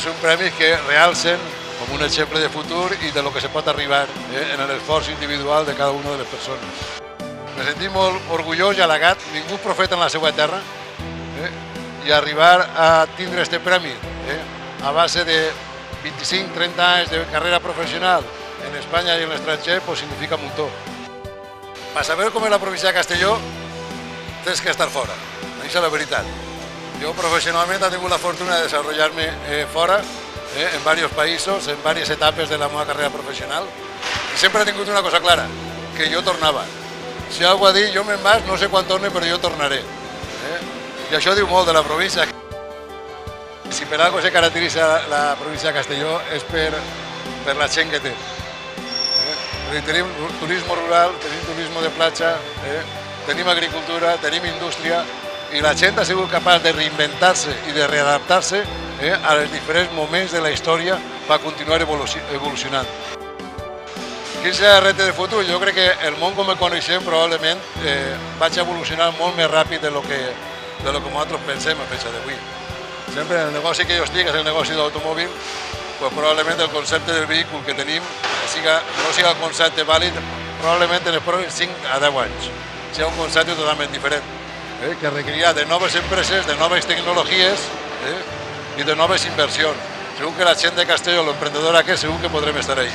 són premis que realcen com un exemple de futur i de lo que se pot arribar en l'esforç individual de cada una de les persones. Me sentim molt orgullós i halagat, ningú profeta en la seva terra, i arribar a tindre este premi a base de 25-30 anys de carrera professional en Espanya i en l'estranger pues significa un muntó. Per saber com és la província de Castelló tens que estar fora, això és la veritat. Jo professionalment he tingut la fortuna de desenvolupar-me fora, en diversos països, en diverses etapes de la meva carrera professional, i sempre he tingut una cosa clara, que jo tornava. Si algú ha dit, jo me'n vaig, no sé quan torne, però jo tornaré. I això diu molt de la província. Si per alguna cosa se caracteritza la província de Castelló és per la gent que té. Tenim turisme rural, tenim turisme de platja, tenim agricultura, tenim indústria, i la gent ha sigut capaç de reinventar-se i de readaptar-se als diferents moments de la història per continuar evolucionant. Quin serà el repte de futur? Jo crec que el món com el coneixem probablement vaig evolucionar molt més ràpid de lo que nosaltres pensem a fecha d'avui. Sempre el negoci que jo estic és el negoci d'automòbil, pues probablement el concepte del vehicle que tenim no siga el concepte vàlid probablement en els pròxims 5 a 10 anys. Serà un concepte totalment diferent, que requerirà de noves empreses, de noves tecnologies i de noves inversions. Segur que la gent de Castelló, l'emprendedor aquest, segur que podrem estar ahí.